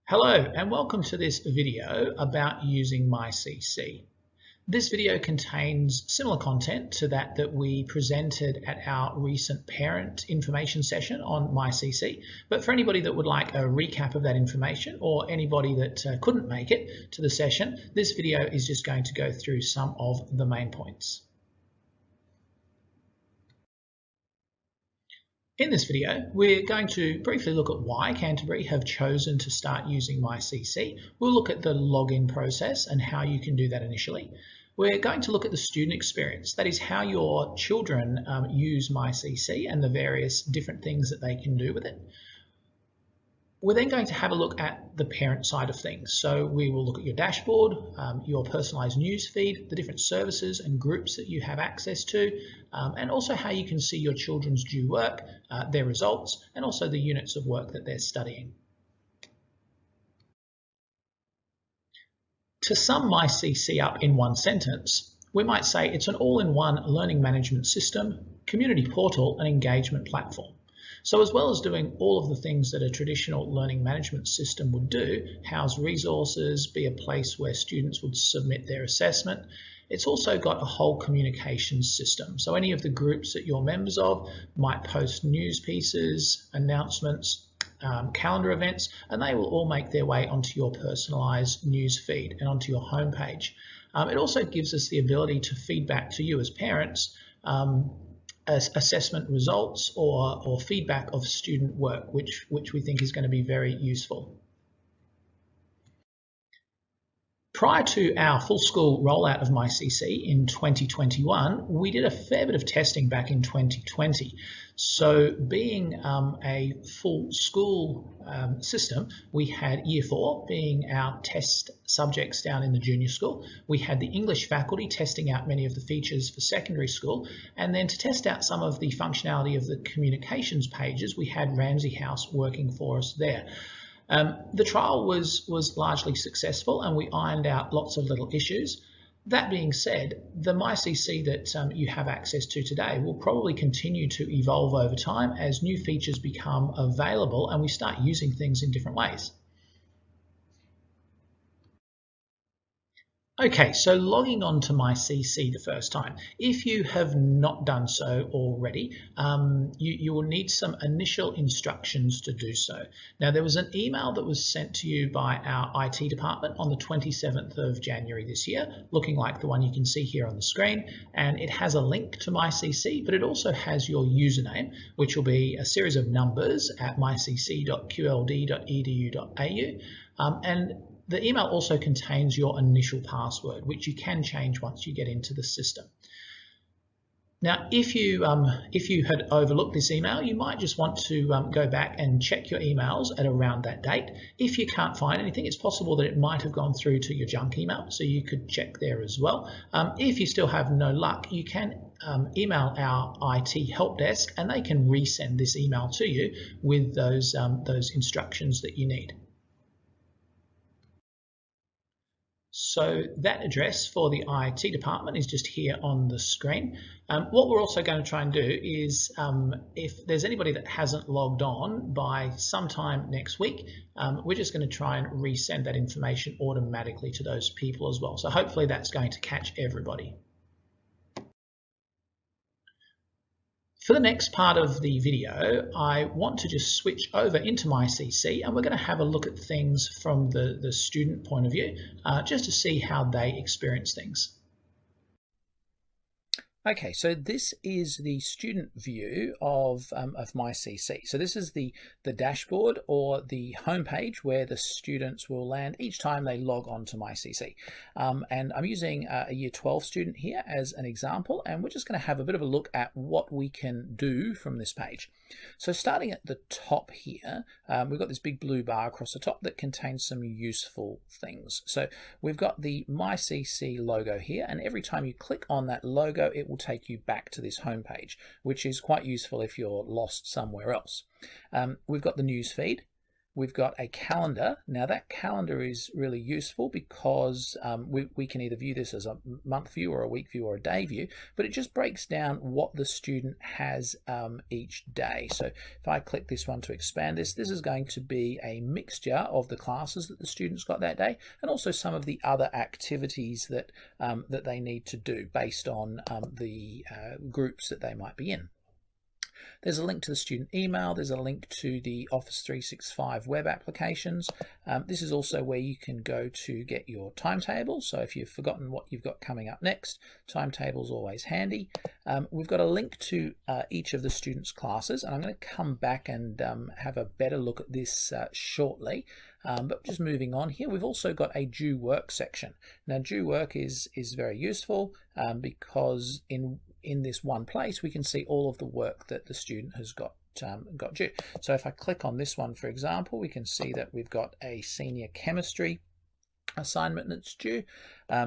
Hello and welcome to this video about using MyCC. This video contains similar content to that we presented at our recent parent information session on MyCC, but for anybody that would like a recap of that information or anybody that couldn't make it to the session, this video is just going to go through some of the main points. In this video, we're going to briefly look at why Canterbury have chosen to start using MyCC. We'll look at the login process and how you can do that initially. We're going to look at the student experience, that is how your children use MyCC and the various different things that they can do with it. We're then going to have a look at the parent side of things. So we will look at your dashboard, your personalised news feed, the different services and groups that you have access to, and also how you can see your children's due work, their results, and also the units of work that they're studying. To sum MyCC up in one sentence, we might say it's an all-in-one learning management system, community portal, and engagement platform. So as well as doing all of the things that a traditional learning management system would do, house resources, be a place where students would submit their assessment, it's also got a whole communications system. So any of the groups that you're members of might post news pieces, announcements, calendar events, and they will all make their way onto your personalised news feed and onto your homepage. It also gives us the ability to feed back to you as parents assessment results or feedback of student work, which we think is going to be very useful. Prior to our full school rollout of MyCC in 2021, we did a fair bit of testing back in 2020. So being a full school system, we had Year 4 being our test subjects down in the junior school. We had the English faculty testing out many of the features for secondary school. And then to test out some of the functionality of the communications pages, we had Ramsey House working for us there. The trial was largely successful and we ironed out lots of little issues. That being said, the MyCC that you have access to today will probably continue to evolve over time as new features become available and we start using things in different ways. Okay, so logging on to MyCC the first time. If you have not done so already, you will need some initial instructions to do so. Now, there was an email that was sent to you by our IT department on the 27th of January this year, looking like the one you can see here on the screen, and it has a link to MyCC, but it also has your username, which will be a series of numbers at mycc.qld.edu.au, and the email also contains your initial password, which you can change once you get into the system. Now, if you had overlooked this email, you might just want to go back and check your emails at around that date. If you can't find anything, it's possible that it might have gone through to your junk email, so you could check there as well. If you still have no luck, you can email our IT help desk and they can resend this email to you with those instructions that you need. So that address for the IT department is just here on the screen. What we're also going to try and do is if there's anybody that hasn't logged on by sometime next week, we're just going to try and resend that information automatically to those people as well. So hopefully that's going to catch everybody. For the next part of the video, I want to just switch over into MyCC and we're going to have a look at things from the student point of view, just to see how they experience things. Okay, so this is the student view of MyCC. So this is the dashboard or the homepage where the students will land each time they log on to MyCC. And I'm using a Year 12 student here as an example, and we're just going to have a bit of a look at what we can do from this page. So starting at the top here, we've got this big blue bar across the top that contains some useful things. So we've got the MyCC logo here, and every time you click on that logo, it will take you back to this home page, which is quite useful if you're lost somewhere else. We've got the news feed. we've got a calendar. Now that calendar is really useful because we can either view this as a month view or a week view or a day view, but it just breaks down what the student has each day. So if I click this one to expand this is going to be a mixture of the classes that the students got that day and also some of the other activities that that they need to do based on the groups that they might be in. There's a link to the student email. There's a link to the Office 365 web applications. This is also where you can go to get your timetable. So if you've forgotten what you've got coming up next, timetable's always handy. We've got a link to each of the students' classes, and I'm going to come back and have a better look at this shortly. But just moving on here, we've also got a due work section. Now, due work is very useful because in this one place we can see all of the work that the student has got due. So if I click on this one, for example, we can see that we've got a senior chemistry assignment that's due.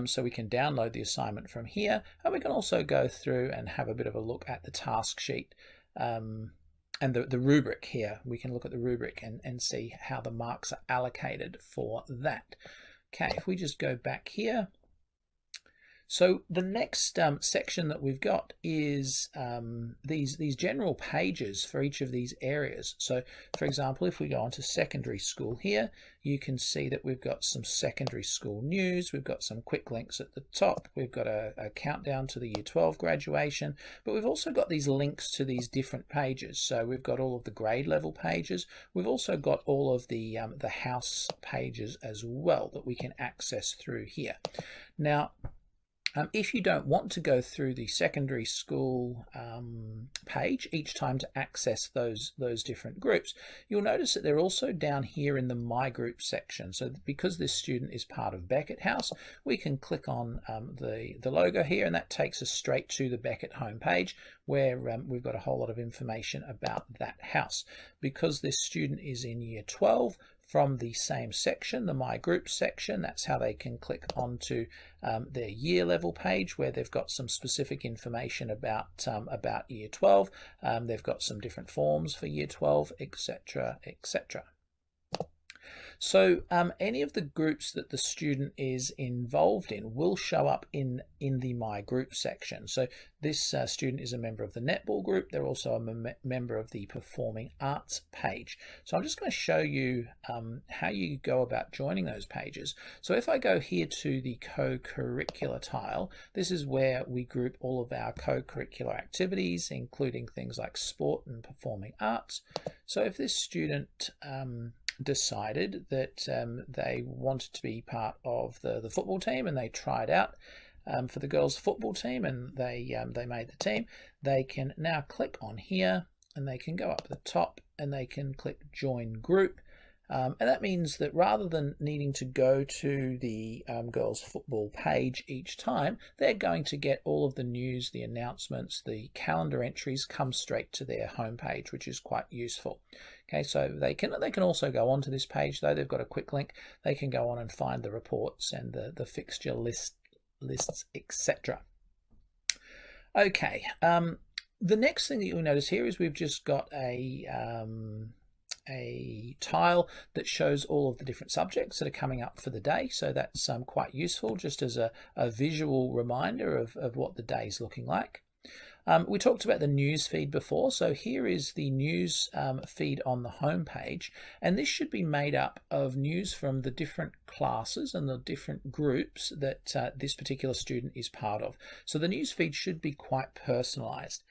So we can download the assignment from here, and we can also go through and have a bit of a look at the task sheet and the rubric here. We can look at the rubric and see how the marks are allocated for that. Okay, if we just go back here. So the next section that we've got is these general pages for each of these areas. So for example, if we go on to secondary school here, you can see that we've got some secondary school news, we've got some quick links at the top, we've got a countdown to the Year 12 graduation, but we've also got these links to these different pages. So we've got all of the grade level pages, we've also got all of the house pages as well that we can access through here. Now, if you don't want to go through the secondary school page each time to access those different groups, you'll notice that they're also down here in the My Group section. So because this student is part of Beckett House, we can click on the logo here, and that takes us straight to the Beckett homepage where we've got a whole lot of information about that house. Because this student is in Year 12, from the same section, the My Group section, that's how they can click onto their year level page where they've got some specific information about Year 12. They've got some different forms for Year 12, etc., etc. So any of the groups that the student is involved in will show up in the My Group section. So this student is a member of the netball group. They're also a member of the performing arts page. So I'm just going to show you how you go about joining those pages. So if I go here to the co-curricular tile, this is where we group all of our co-curricular activities, including things like sport and performing arts. So if this student decided that they wanted to be part of the football team and they tried out for the girls football team and they made the team, they can now click on here and they can go up to the top and they can click join group. And that means that rather than needing to go to the girls football page each time, they're going to get all of the news, the announcements, the calendar entries come straight to their homepage, which is quite useful. Okay, so they can also go onto this page though. They've got a quick link. They can go on and find the reports and the fixture lists, etc. Okay, the next thing that you'll notice here is we've just got a tile that shows all of the different subjects that are coming up for the day. So that's quite useful just as a visual reminder of what the day is looking like. We talked about the news feed before, so here is the news feed on the home page, and this should be made up of news from the different classes and the different groups that this particular student is part of. So the news feed should be quite personalized.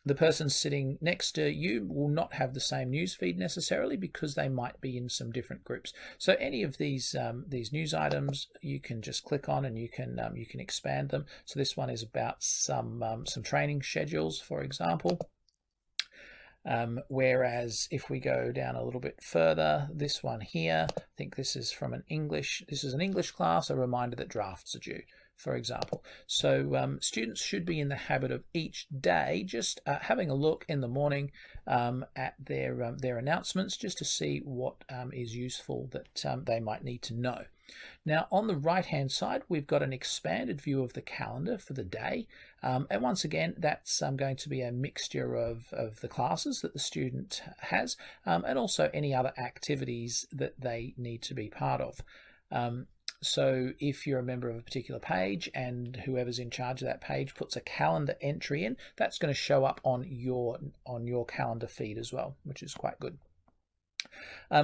The person sitting next to you will not have the same news feed necessarily because they might be in some different groups. So any of these news items you can just click on and you can expand them. So this one is about some training schedules, for example. Whereas if we go down a little bit further, this one here, I think this is from an English class, a reminder that drafts are due, for example. So students should be in the habit of each day just having a look in the morning at their announcements just to see what is useful that they might need to know. Now on the right hand side we've got an expanded view of the calendar for the day, and once again that's going to be a mixture of the classes that the student has, and also any other activities that they need to be part of. So if you're a member of a particular page and whoever's in charge of that page puts a calendar entry in, that's going to show up on your calendar feed as well, which is quite good.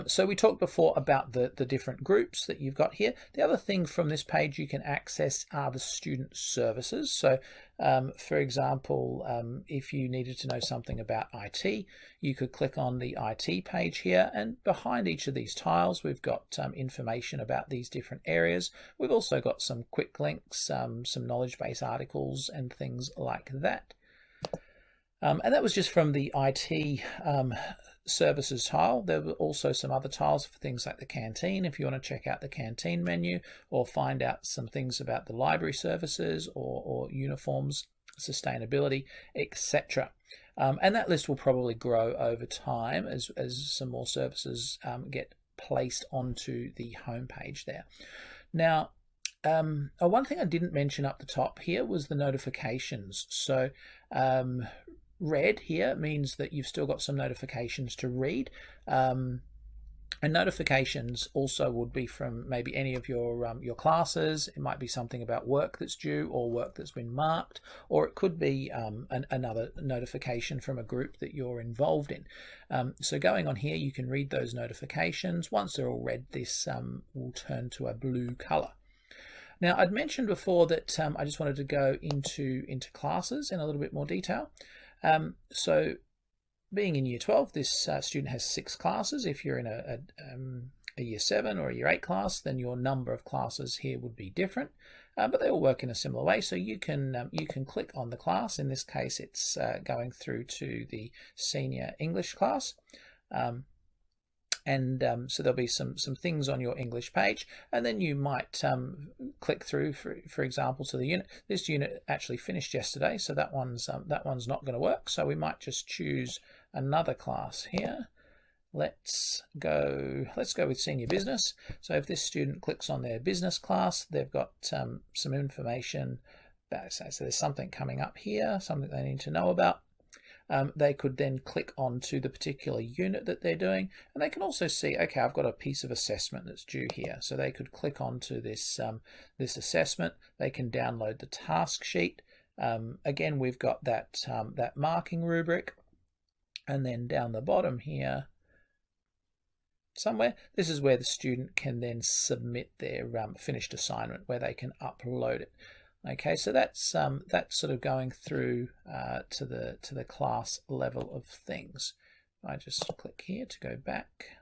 So we talked before about the different groups that you've got here. The other thing from this page you can access are the student services. So for example, if you needed to know something about IT, you could click on the IT page here, and behind each of these tiles we've got information about these different areas. We've also got some quick links, some knowledge base articles and things like that. And that was just from the IT services tile. There were also some other tiles for things like the canteen, if you want to check out the canteen menu or find out some things about the library services or uniforms, sustainability, etc. And that list will probably grow over time as some more services get placed onto the home page there. Now, one thing I didn't mention up the top here was the notifications. So red here means that you've still got some notifications to read, and notifications also would be from maybe any of your classes. It might be something about work that's due or work that's been marked, or it could be another notification from a group that you're involved in. So going on here you can read those notifications. Once they're all read, this will turn to a blue color. Now I'd mentioned before that I just wanted to go into classes in a little bit more detail. So being in year 12, this student has 6 classes. If you're in a year 7 or a year 8 class, then your number of classes here would be different, but they all work in a similar way. So you can click on the class. In this case it's going through to the senior English class, so there'll be some things on your English page, and then you might click through, for example, to the unit. This unit actually finished yesterday, so that one's not going to work. So we might just choose another class here. Let's go with senior business. So if this student clicks on their business class, they've got some information about, so there's something coming up here, something they need to know about. They could then click onto the particular unit that they're doing, and they can also see, okay, I've got a piece of assessment that's due here. So they could click onto this this assessment. They can download the task sheet. Again, we've got that marking rubric, and then down the bottom here somewhere, this is where the student can then submit their finished assignment, where they can upload it. Okay, so that's sort of going through to the class level of things. I just click here to go back.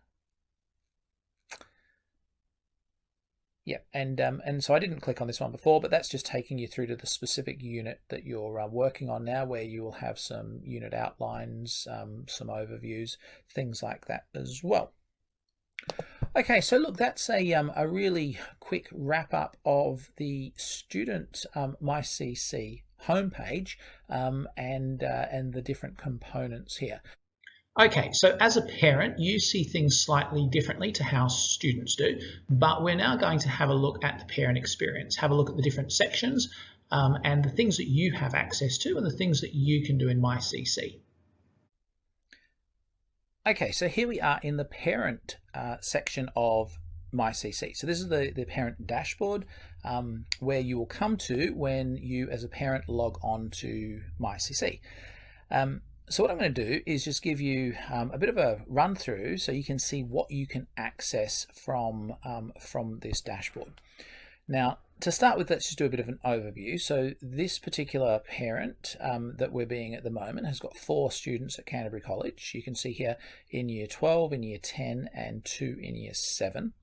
Yeah, and so I didn't click on this one before, but that's just taking you through to the specific unit that you're working on now, where you will have some unit outlines, some overviews, things like that as well. Okay, so look, that's a really quick wrap up of the student MyCC homepage and the different components here. Okay, so as a parent, you see things slightly differently to how students do, but we're now going to have a look at the parent experience, have a look at the different sections and the things that you have access to and the things that you can do in MyCC. Okay, so here we are in the parent section of MyCC. So this is the parent dashboard where you will come to when you as a parent log on to MyCC. So what I'm going to do is just give you a bit of a run through so you can see what you can access from this dashboard. Now, to start with, let's just do a bit of an overview. So this particular parent that we're being at the moment has got 4 students at Canterbury College. You can see here in year 12, in year 10 and 2 in year 7.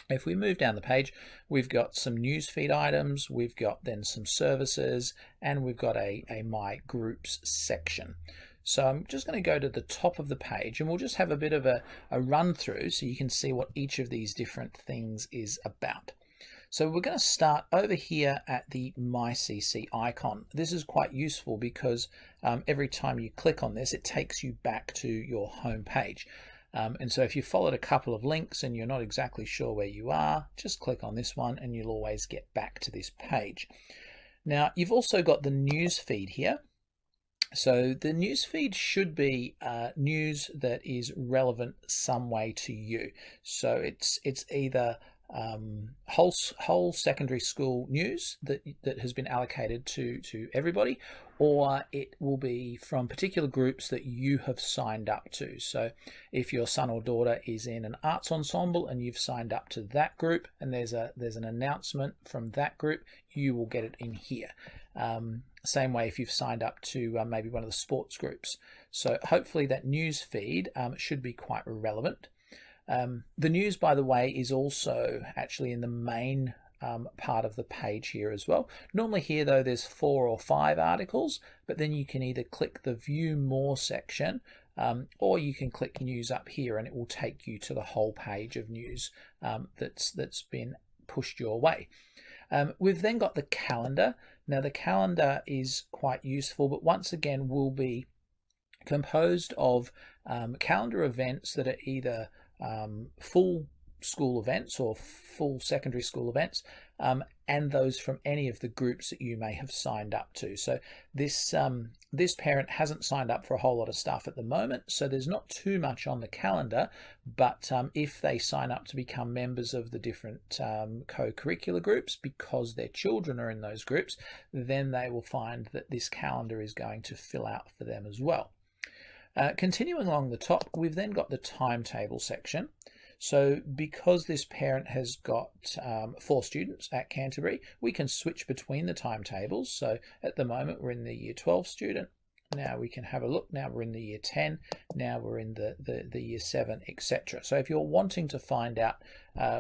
If we move down the page, we've got some newsfeed items, we've got then some services, and we've got a My Groups section. So I'm just going to go to the top of the page and we'll just have a bit of a run through so you can see what each of these different things is about. So we're going to start over here at the MyCC icon. This is quite useful because every time you click on this, it takes you back to your home page. And so if you followed a couple of links and you're not exactly sure where you are, just click on this one and you'll always get back to this page. Now, you've also got the news feed here. So the news feed should be news that is relevant some way to you. So it's either whole secondary school news that has been allocated to everybody, or it will be from particular groups that you have signed up to. So if your son or daughter is in an arts ensemble and you've signed up to that group and there's an announcement from that group, you will get it in here. Same way if you've signed up to maybe one of the sports groups. So hopefully that news feed should be quite relevant. The news, by the way, is also actually in the main part of the page here as well. Normally here, though, there's 4 or 5 articles, but then you can either click the View More section, or you can click News up here and it will take you to the whole page of news that's been pushed your way. We've then got the calendar. Now the calendar is quite useful, but once again will be composed of calendar events that are either full school events or full secondary school events, and those from any of the groups that you may have signed up to. So this parent hasn't signed up for a whole lot of stuff at the moment, so there's not too much on the calendar, but if they sign up to become members of the different co-curricular groups because their children are in those groups, then they will find that this calendar is going to fill out for them as well. Continuing along the top, we've then got the timetable section. So because this parent has got 4 students at Canterbury, we can switch between the timetables. So at the moment we're in the Year 12 student. Now we can have a look. Now we're in the Year 10. Now we're in the Year 7, etc. So if you're wanting to find out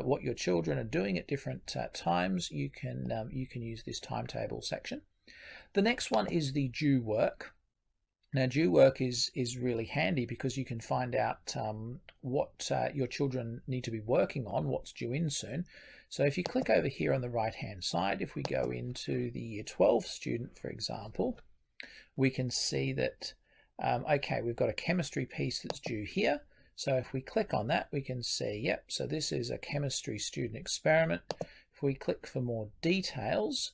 what your children are doing at different times, you can use this timetable section. The next one is the due work. Now, due work is really handy because you can find out what your children need to be working on, what's due in soon. So if you click over here on the right-hand side, if we go into the Year 12 student, for example, we can see that, okay, we've got a chemistry piece that's due here. So if we click on that, we can see, yep, so this is a chemistry student experiment. If we click for more details,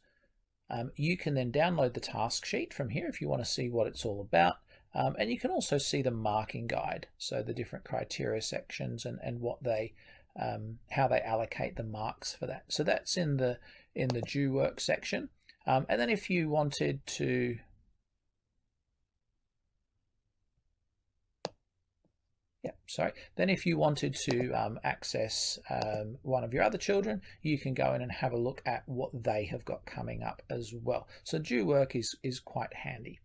you can then download the task sheet from here if you want to see what it's all about, and you can also see the marking guide, so the different criteria sections and what they how they allocate the marks for that. So that's in the due work section, and then if you wanted to then if you wanted to access one of your other children, you can go in and have a look at what they have got coming up as well. So due work is quite handy.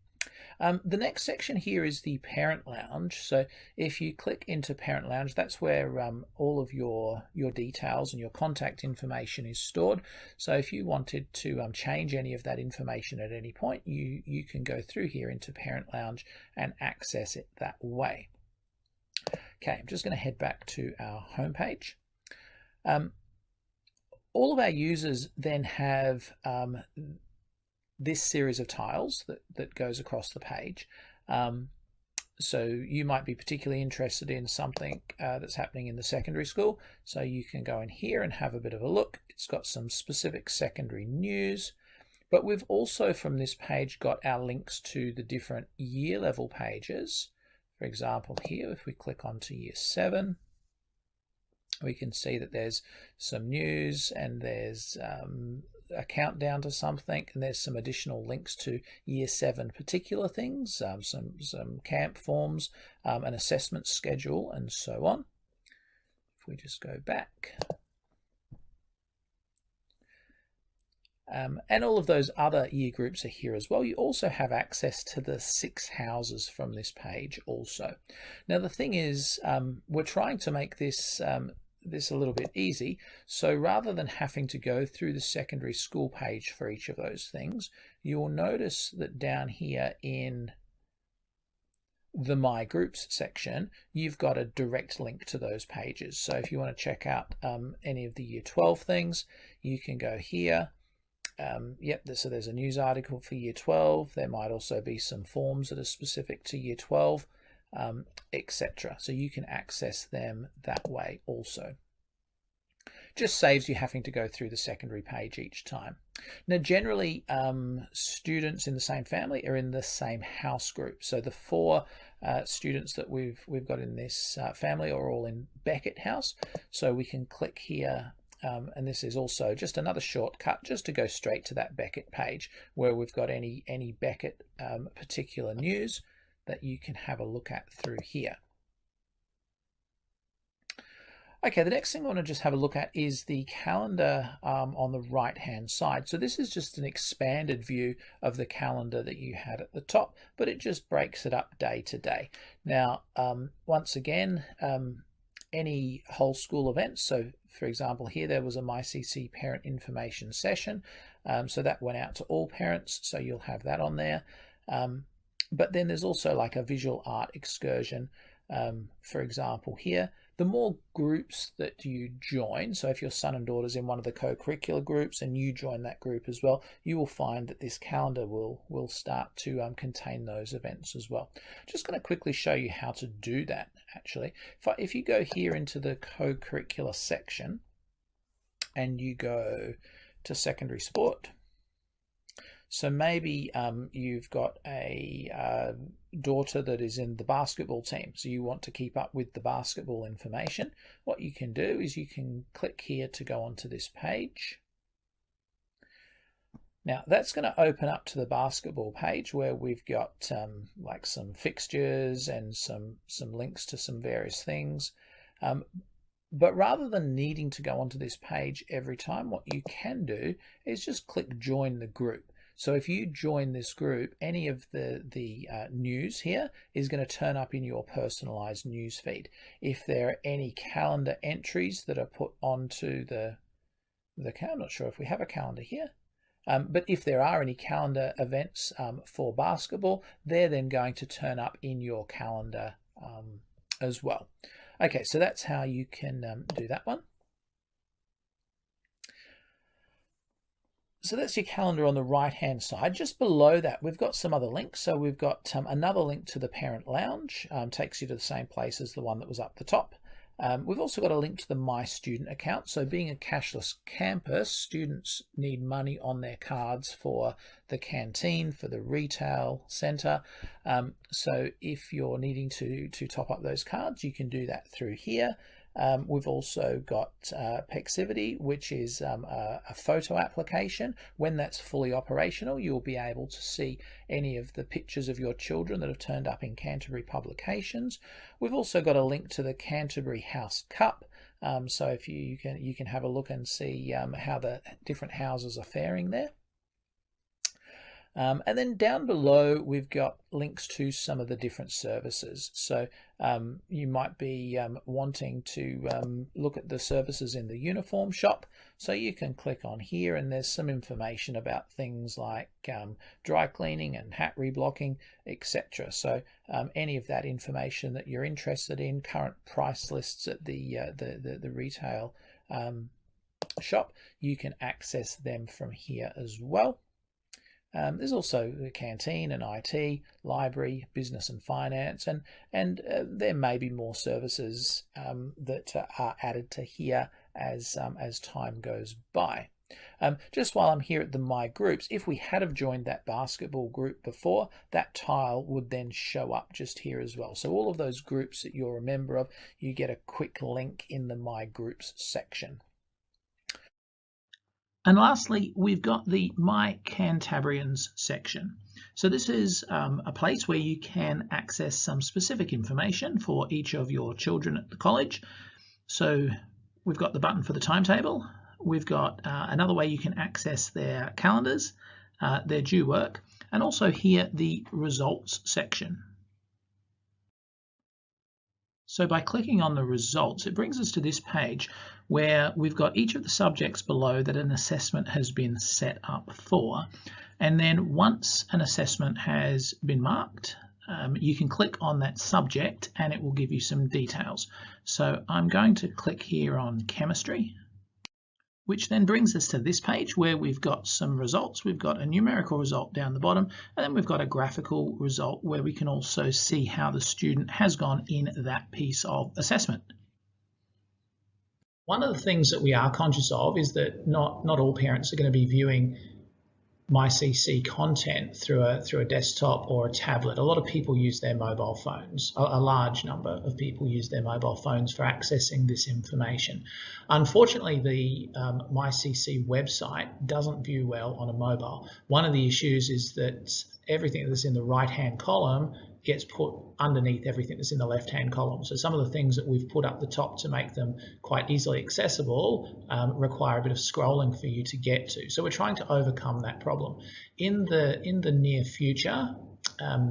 The next section here is the parent lounge. So if you click into parent lounge, that's where all of your details and your contact information is stored. So if you wanted to change any of that information at any point, you can go through here into parent lounge and access it that way. Okay, I'm just going to head back to our home page. All of our users then have this series of tiles that goes across the page. So you might be particularly interested in something that's happening in the secondary school. So you can go in here and have a bit of a look. It's got some specific secondary news. But we've also from this page got our links to the different year level pages. For example, here, if we click onto Year 7, we can see that there's some news and there's a countdown to something, and there's some additional links to Year 7 particular things, some camp forms, an assessment schedule, and so on. If we just go back. And all of those other year groups are here as well. You also have access to the 6 houses from this page also. Now the thing is, we're trying to make this a little bit easy. So rather than having to go through the secondary school page for each of those things, you'll notice that down here in the My Groups section, you've got a direct link to those pages. So if you want to check out any of the Year 12 things, you can go here. So there's a news article for Year 12. There might also be some forms that are specific to Year 12. etc. So you can access them that way also. Just saves you having to go through the secondary page each time. Now, generally, students in the same family are in the same house group. So the 4 students that we've got in this family are all in Beckett House. So we can click here, and this is also just another shortcut just to go straight to that Beckett page where we've got any Beckett particular news that you can have a look at through here. Okay, the next thing I want to just have a look at is the calendar on the right hand side. So this is just an expanded view of the calendar that you had at the top, but it just breaks it up day to day. Now, once again, any whole school events. So for example, here there was a MyCC parent information session. So that went out to all parents. So you'll have that on there. But then there's also like a visual art excursion. For example, here, the more groups that you join, so if your son and daughter's in one of the co-curricular groups and you join that group as well, you will find that this calendar will start to contain those events as well. Just going to quickly show you how to do that actually. If you go here into the co-curricular section and you go to secondary sport, so maybe you've got a daughter that is in the basketball team, so you want to keep up with the basketball information. What you can do is you can click here to go onto this page. Now that's going to open up to the basketball page where we've got like some fixtures and some links to some various things. But rather than needing to go onto this page every time, what you can do is just click join the group. So if you join this group, any of the news here is going to turn up in your personalized news feed. If there are any calendar entries that are put onto the calendar, I'm not sure if we have a calendar here, but if there are any calendar events for basketball, they're then going to turn up in your calendar as well. Okay, so that's how you can do that one. So that's your calendar on the right hand side. Just below that, we've got some other links. So we've got another link to the parent lounge, takes you to the same place as the one that was up the top. We've also got a link to the My Student account. So being a cashless campus, students need money on their cards for the canteen, for the retail centre. So if you're needing to top up those cards, you can do that through here. We've also got Pexivity, which is a photo application. When that's fully operational, you'll be able to see any of the pictures of your children that have turned up in Canterbury publications. We've also got a link to the Canterbury House Cup. So if you can have a look and see how the different houses are faring there. And then down below, we've got links to some of the different services. So you might be wanting to look at the services in the uniform shop. So you can click on here and there's some information about things like dry cleaning and hat reblocking, etc. So any of that information that you're interested in, current price lists at the retail shop, you can access them from here as well. There's also the canteen and IT, library, business and finance, and there may be more services that are added to here as time goes by. Just while I'm here at the My Groups, if we had have joined that basketball group before, that tile would then show up just here as well. So all of those groups that you're a member of, you get a quick link in the My Groups section. And lastly, we've got the My Cantabrians section. So this is a place where you can access some specific information for each of your children at the college. So we've got the button for the timetable. We've got another way you can access their calendars, their due work, and also here the results section. So by clicking on the results, it brings us to this page where we've got each of the subjects below that an assessment has been set up for. And then once an assessment has been marked, you can click on that subject and it will give you some details. So I'm going to click here on chemistry. which then brings us to this page where we've got some results. We've got a numerical result down the bottom, and then we've got a graphical result where we can also see how the student has gone in that piece of assessment. One of the things that we are conscious of is that not all parents are going to be viewing MyCC content through a desktop or a tablet. A lot of people use their mobile phones. A large number of people use their mobile phones for accessing this information. Unfortunately, the MyCC website doesn't view well on a mobile. One of the issues is that everything that's in the right-hand column gets put underneath everything that's in the left-hand column. So some of the things that we've put up the top to make them quite easily accessible require a bit of scrolling for you to get to. So we're trying to overcome that problem. In the near future,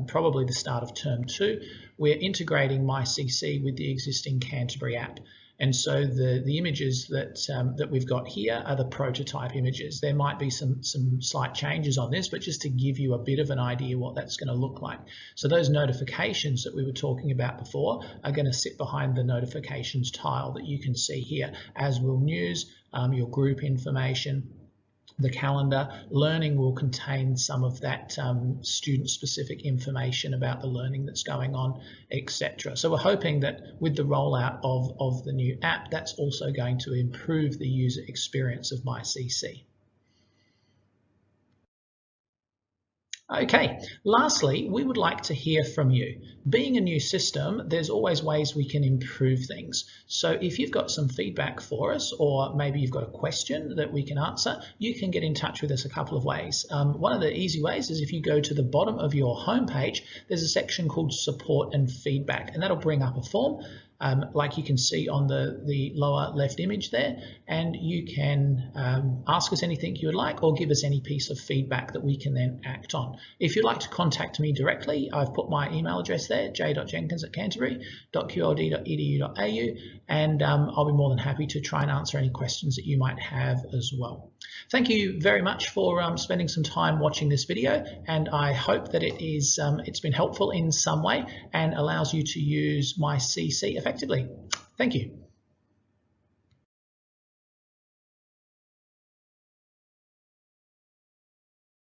probably the start of term 2, we're integrating MyCC with the existing Canterbury app. And so the images that we've got here are the prototype images. There might be some slight changes on this, but just to give you a bit of an idea what that's going to look like. So those notifications that we were talking about before are going to sit behind the notifications tile that you can see here, as will news, your group information, the calendar. Learning will contain some of that student-specific information about the learning that's going on, etc. So we're hoping that with the rollout of the new app, that's also going to improve the user experience of MyCC. Okay, lastly, we would like to hear from you. Being a new system, there's always ways we can improve things. So if you've got some feedback for us, or maybe you've got a question that we can answer, you can get in touch with us a couple of ways. One of the easy ways is if you go to the bottom of your homepage, there's a section called Support and Feedback, and that'll bring up a form. Like you can see on the lower left image there, and you can ask us anything you would like or give us any piece of feedback that we can then act on. If you'd like to contact me directly, I've put my email address there, j.jenkins@canterbury.qld.edu.au, and I'll be more than happy to try and answer any questions that you might have as well. Thank you very much for spending some time watching this video, and I hope that it's been helpful in some way and allows you to use MyCC effectively. Thank you.